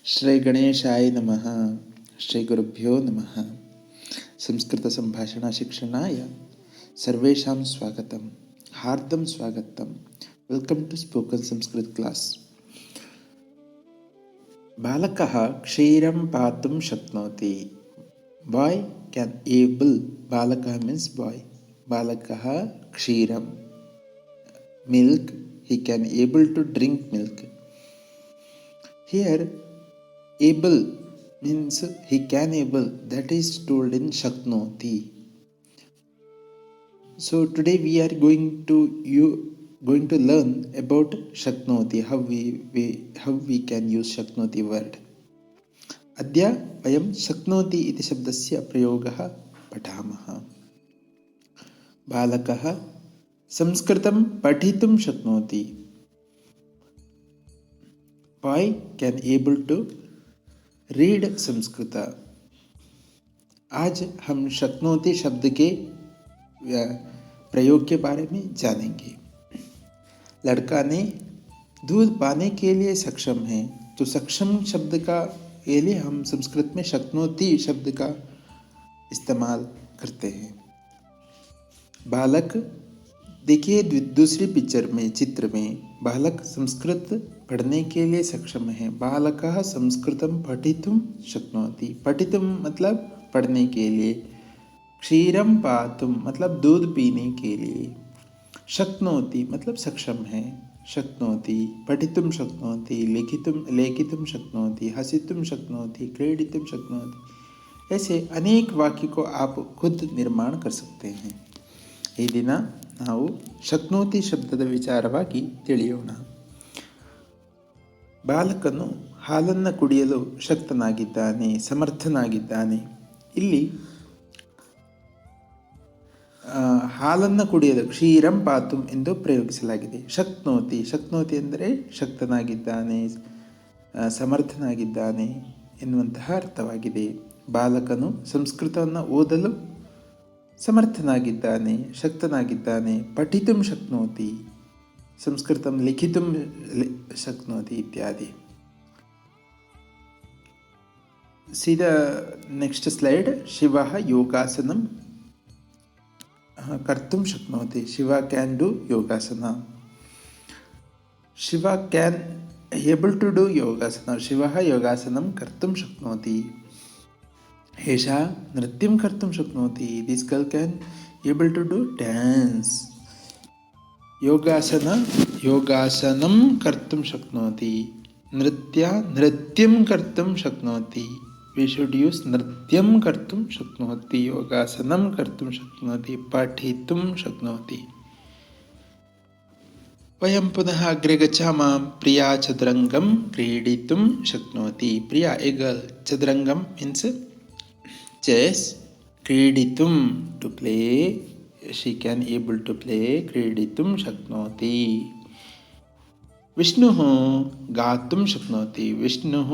श्री गणेशाय नमः। श्री गुरुभ्यो नमः। संस्कृत संभाषण शिक्षणाय सर्वेषां स्वागतं, हार्दं स्वागतं। Welcome to spoken Sanskrit class. बालकः क्षीरं पातुं शक्नोति। बॉय कैन एबल, बालकः मीन्स बॉय, बालकः क्षीरं milk, he can able to drink milk. Here able means he can able, that is told in shaknoti. So today we are going to learn about shaknoti, how we can use shaknoti word. अद्य वयं शक्नोति इति शब्दस्य प्रयोगः पठामः। बालकः संस्कृतं पठितुं शक्नोति। Boy can able to read Sanskrit. आज हम शक्नोति शब्द के प्रयोग के बारे में जानेंगे। लड़का ने दूध पाने के लिए सक्षम है, तो सक्षम शब्द का के लिए हम संस्कृत में शक्नोति शब्द का इस्तेमाल करते हैं। बालक, देखिए दूसरी पिक्चर में, चित्र में, बालक संस्कृत पढ़ने के लिए सक्षम है। बालकः संस्कृतं पठितुं शक्नोति। पठितुं मतलब पढ़ने के लिए, क्षीरं पातुं मतलब दूध पीने के लिए, शक्नोति मतलब सक्षम है, शक्नोति, पठितुं शक्नोति, लेखितुं शक्नोति, हसितुं शक्नोति, क्रीडितुं शक्नोति। ऐसे अनेक वाक्य को आप खुद निर्माण कर सकते हैं। ಈ ದಿನ ನಾವು ಶಕ್ನೋತಿ ಶಬ್ದದ ವಿಚಾರವಾಗಿ ತಿಳಿಯೋಣ। ಬಾಲಕನು ಹಾಲನ್ನು ಕುಡಿಯಲು ಶಕ್ತನಾಗಿದ್ದಾನೆ, ಸಮರ್ಥನಾಗಿದ್ದಾನೆ। ಇಲ್ಲಿ ಹಾಲನ್ನು ಕುಡಿಯಲು ಕ್ಷೀರಂ ಪಾತುಂ ಎಂದು ಪ್ರಯೋಗಿಸಲಾಗಿದೆ। ಶಕ್ನೋತಿ, ಶಕ್ನೋತಿ ಅಂದರೆ ಶಕ್ತನಾಗಿದ್ದಾನೆ, ಸಮರ್ಥನಾಗಿದ್ದಾನೆ ಎನ್ನುವಂತಹ ಅರ್ಥವಾಗಿದೆ। ಬಾಲಕನು ಸಂಸ್ಕೃತವನ್ನು ಓದಲು ಸಮರ್ಥನಾಗಿದ್ದಾನೆ, ಶಕ್ತನಾಗಿದ್ದಾನೆ। ಪಠಿತುಂ ಶಕ್ನೋತಿ, ಸಂಸ್ಕೃತಂ ಲಿಖಿತುಂ ಶಕ್ನೋತಿ ಇತ್ಯಾದಿ। सीधा नेक्स्ट स्लाइड। शिवः योगासनं कर्तुं शक्नोति। Shiva can do yogasana. Shiva can able to do yogasana. शिवः योगासनं कर्तुं शक्नोति। एषा नृत्यं कर्तुं शक्नोति। This girl can able to do dance. योगासनं कर्तुं शक्नोति। नृत्यं कर्तुं शक्नोति। We should use नृत्यं कर्तुं शक्नोति, योगासनं कर्तुं शक्नोति, पठितुं शक्नोति। वयं पुनः अग्रे गच्छामः। प्रिया चतुरङ्गं क्रीडितुं शक्नोति। प्रिया ए गर्ल, चतुरङ्गं मीन्स चेस, क्रीडितुं to play, she can able to play, क्रीडितुं शक्नोति। विष्णुः गातुं शक्नोति। विष्णुः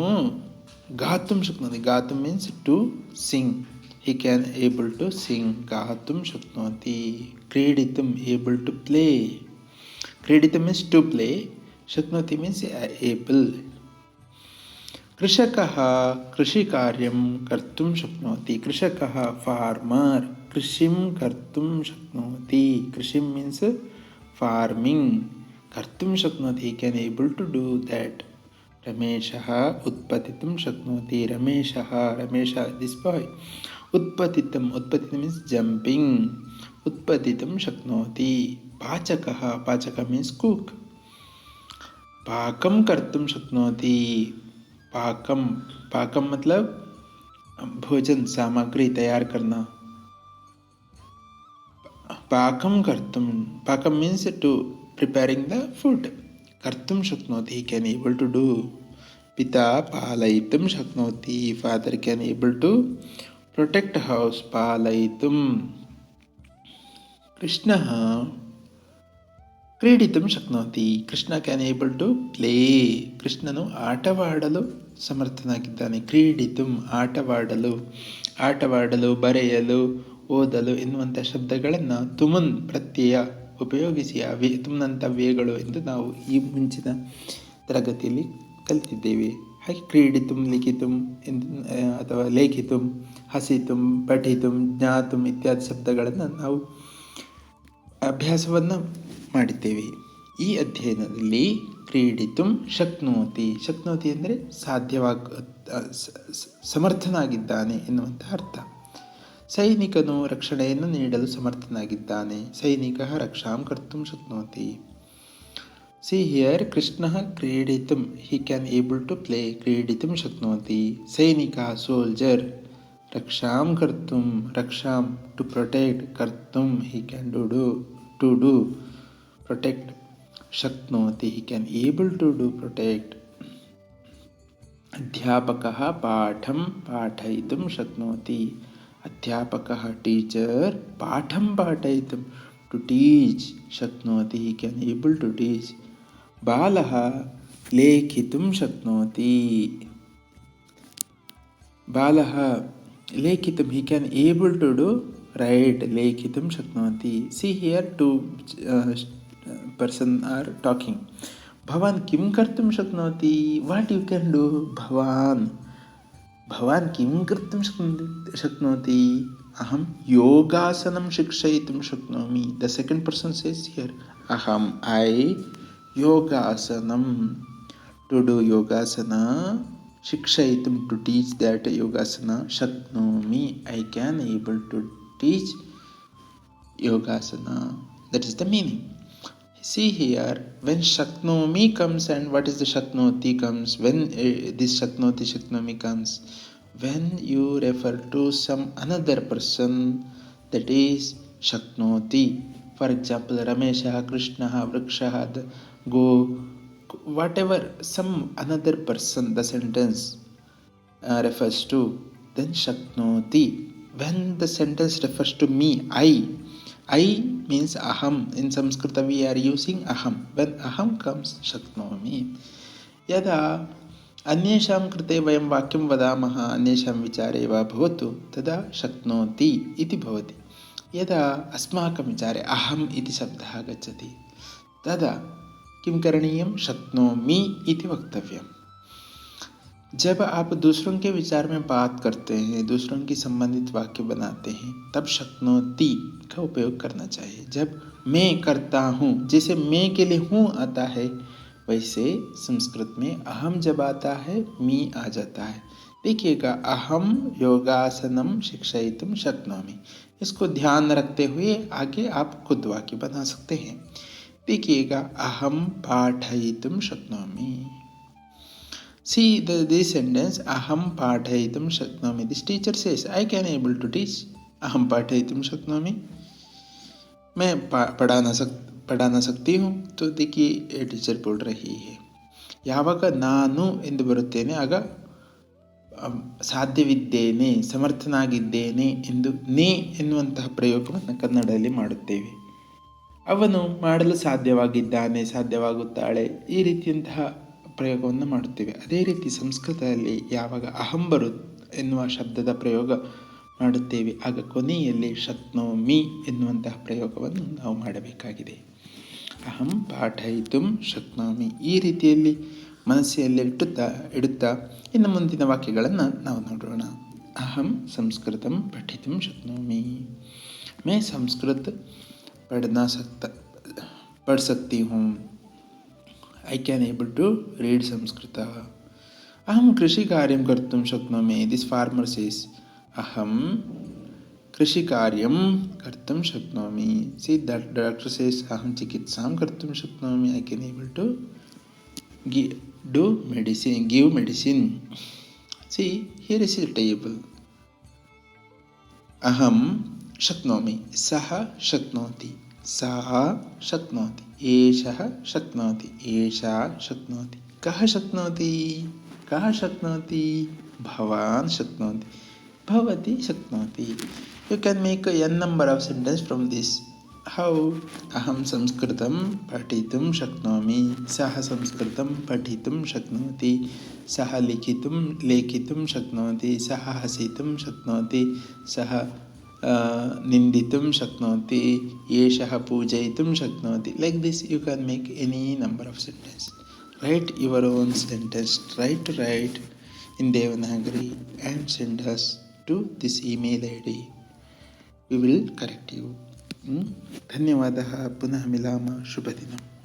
गातुं शक्नोति। गातुं means to sing, he can able to sing, गातुं शक्नोति। क्रीडितुं able to play, क्रीडितुं means to play, शक्नोति means able। कृषकः कृषिकार्यं कर्तुं शक्नोति। कृषकः फार्मर, कृषिं कर्तुं शक्नोति। कृषिं मीन्स फार्मिंग, कर्तुं शक्नोति, he can able to do that। रमेशः उत्पतितुं शक्नोति। रमेशः दिस बॉय, उत्पतितुं मीन्स जंपिंग, उत्पतितुं शक्नोति। पाचकः मीन्स कुक, पाकं कर्तुं शक्नोति। पाकं मतलब भोजन सामग्री तैयार करना। पाकं means to preparing the food. कर्तुं शक्नोति, he can able to do। पिता पालयितुं शक्नोति। Father can able to protect house, पालयितुं। कृष्णः क्रीडितुं शक्नोति। Krishna can able to play, ಕೃಷ್ಣನು ಆಟವಾಡಲು ಸಮರ್ಥನಾಗಿದ್ದಾನೆ। ಕ್ರೀಡಿತುಂ ಆಟವಾಡಲು, ಬರೆಯಲು, ಓದಲು ಎನ್ನುವಂಥ ಶಬ್ದಗಳನ್ನು ತುಮುನ್ ಪ್ರತ್ಯಯ ಉಪಯೋಗಿಸಿ ತುಮ್ನಂಥ ವ್ಯಯಗಳು ಎಂದು ನಾವು ಈ ಮುಂಚಿನ ತರಗತಿಯಲ್ಲಿ ಕಲಿತಿದ್ದೇವೆ. ಹಾಗೆ ಕ್ರೀಡಿತುಂ ಲಿಖಿತುಂ ಅಥವಾ ಲೇಖಿತುಂ ಹಸಿತುಂ ಪಠಿತುಂ ಜ್ಞಾತುಂ ಇತ್ಯಾದಿ ಶಬ್ದಗಳನ್ನು ನಾವು ಅಭ್ಯಾಸವನ್ನು ಮಾಡಿದ್ದೇವೆ. ಈ ಅಧ್ಯಯನದಲ್ಲಿ ಕ್ರೀಡಿತುಂ ಶಕ್ನೋತಿ, ಶಕ್ನೋತಿ ಅಂದರೆ ಸಮರ್ಥನಾಗಿದ್ದಾನೆ ಎನ್ನುವಂಥ ಅರ್ಥ. ಸೈನಿಕನು ರಕ್ಷಣೆಯನ್ನು ನೀಡಲು ಸಮರ್ಥನಾಗಿದ್ದಾನೆ. ಸೈನಿಕ ರಕ್ಷಾಂ ಕರ್ತುಂ ಶಕ್ನೋತಿ. See here, Krishna ಕ್ರೀಡಿತುಂ, he can able to play. ಕ್ರೀಡಿತುಂ ಶಕ್ನೋತಿ. ಸೈನಿಕ soldier, ರಕ್ಷಾಂ ಕರ್ತುಂ, ರಕ್ಷಾಂ to protect, ಕರ್ತುಂ he can to do protect. ಶಕ್ನೋತಿ he can able to do protect. ಅಧ್ಯಾಪಕಃ ಪಾಠಂ ಪಾಠಯಿತುಂ ಶಕ್ನೋತಿ. ಅಧ್ಯಾಪಕಃ ಟೀಚರ್ ಪಾಠಂ ಪಾಠಯಿತುಂ to teach ಶಕ್ನೋತಿ he can able to teach. ಬಾಲಃ ಲೇಖಿತುಂ ಶಕ್ನೋತಿ. ಬಾಲಃ ಲೇಖಿತುಂ he can able to do write. ಲೇಖಿತುಂ ಶಕ್ನೋತಿ. See here two person are talking. ಭವಾನ್ ಕಿಂ ಕರ್ತುಂ ಶಕ್ನೋತಿ. What you can do. ಭವಾನ್ ಕಿಂ ಕರ್ತುಂ ಶಕ್ನೋತಿ. ಅಹಂ ಯೋಗಾಸನಂ ಶಿಕ್ಷಯಿತುಂ ಶಕ್ನೋಮಿ. The second person says here ಅಹಂ ಐ ಯೋಗಾಸನಂ ಟು ಡೂ ಯೋಗಾಸನ, ಶಿಕ್ಷಯಿತುಂ ಟು ಟೀಚ್ ದ್ಯಾಟ್ ಯೋಗಾಸನ, ಶಕ್ನೋಮಿ I can able to teach yogasana. That is the meaning. See here, when shaknomi comes, and what is the shaknoti comes, when this shaknomi comes, when you refer to some another person, that is shaknoti. For example, Rameshah, Krishnah, Vrikshah, Go, whatever some another person the sentence refers to, then shaknoti. When the sentence refers to me, I means aham. In Sanskrit we are using aham. When aham comes, shaknomi. Yada अन्येषां कृते वयं वाक्यं वदामः, अन्येषां विचारे वा भवतु, तदा शक्नोति इति भवति. यदा अस्माकं विचारे अहम् इति शब्दः आगच्छति, तदा किं करणीयं, शक्नोमि इति वक्तव्यं. जब आप दूसरों के विचार में बात करते हैं, दूसरों की संबंधित वाक्य बनाते हैं, तब शक्नोति का उपयोग करना चाहिए. जब मैं करता हूँ, जैसे मैं के लिए हूँ आता है, वैसे संस्कृत में अहम जब आता है, मी आ जाता है. देखिएगा, अहम योगासनम शिक्षयितुम शक्नोमि. इसको ध्यान रखते हुए आगे आप खुद वाक्य बना सकते हैं. देखिएगा, अहम पाठयितुम शक्नोमि. See this sentence, aham pathaitum shaknomi. This teacher says, I can able to teach. Aham pathaitum shaknomi. मैं ಪಡಾನ सकती हूँ. तो देखिए ಟೀಚರ್ बोल रही है. ಯಾವಾಗ ನಾನು ಎಂದು ಬರುತ್ತೇನೆ, ಆಗ ಸಾಧ್ಯವಿದ್ದೇನೆ, ಸಮರ್ಥನಾಗಿದ್ದೇನೆ ಎಂದು ನೇ ಎನ್ನುವಂತಹ ಪ್ರಯೋಗವನ್ನು ಕನ್ನಡದಲ್ಲಿ ಮಾಡುತ್ತೇವೆ. ಅವನು ಮಾಡಲು ಸಾಧ್ಯವಾಗಿದ್ದಾನೆ, ಸಾಧ್ಯವಾಗುತ್ತಾಳೆ, ಈ ರೀತಿಯಂತಹ ಪ್ರಯೋಗವನ್ನು ಮಾಡುತ್ತೇವೆ. ಅದೇ ರೀತಿ ಸಂಸ್ಕೃತದಲ್ಲಿ ಯಾವಾಗ ಅಹಂ ಎನ್ನುವ ಶಬ್ದದ ಪ್ರಯೋಗ ಮಾಡುತ್ತೇವೆ, ಆಗ ಕೊನೆಯಲ್ಲಿ ಶಕ್ನೋಮಿ ಎನ್ನುವಂತಹ ಪ್ರಯೋಗವನ್ನು ನಾವು ಮಾಡಬೇಕಾಗಿದೆ. ಅಹಂ ಪಾಠಯಿತುಂ ಶಕ್ನೋಮಿ. ಈ ರೀತಿಯಲ್ಲಿ ಮನಸ್ಸಿನಲ್ಲಿ ಇಡುತ್ತಾ ಇನ್ನು ಮುಂದಿನ ವಾಕ್ಯಗಳನ್ನು ನಾವು ನೋಡೋಣ. ಅಹಂ ಸಂಸ್ಕೃತಂ ಪಠಿತುಂ ಶಕ್ನೋಮಿ. ಮೈ ಸಂಸ್ಕೃತ पढ़ सकती हूँ. I can able to read Samskrita. Aham krishi karyam kartum shaknomi. This farmer says, Aham krishi karyam kartum shaknomi. See, that doctor says, Aham chikitsam kartum shaknomi. I can able to give medicine. See, here is a table. Aham shaknomi. Saha shaknoti. Saha shaknoti. एषः शक्नोति. एषा शक्नोति. कः शक्नोति. कः शक्नोति. भवान् शक्नोति. भवती शक्नोति. You can make n number of sentences from this. How? अहं संस्कृतं पठितुं शक्नोमि. सः संस्कृतं पठितुं शक्नोति. सः लेखितुं शक्नोति. सः हसितुं शक्नोति. सः निंदितुं शक्नोति. एषः पूजयितुं शक्नोति. Like this you can make any number of sentences. write your own sentence, try to write in Devanagari and send us to this email ID. We will correct you. धन्यवादः. पुनः मिलामः. शुभदिनम्.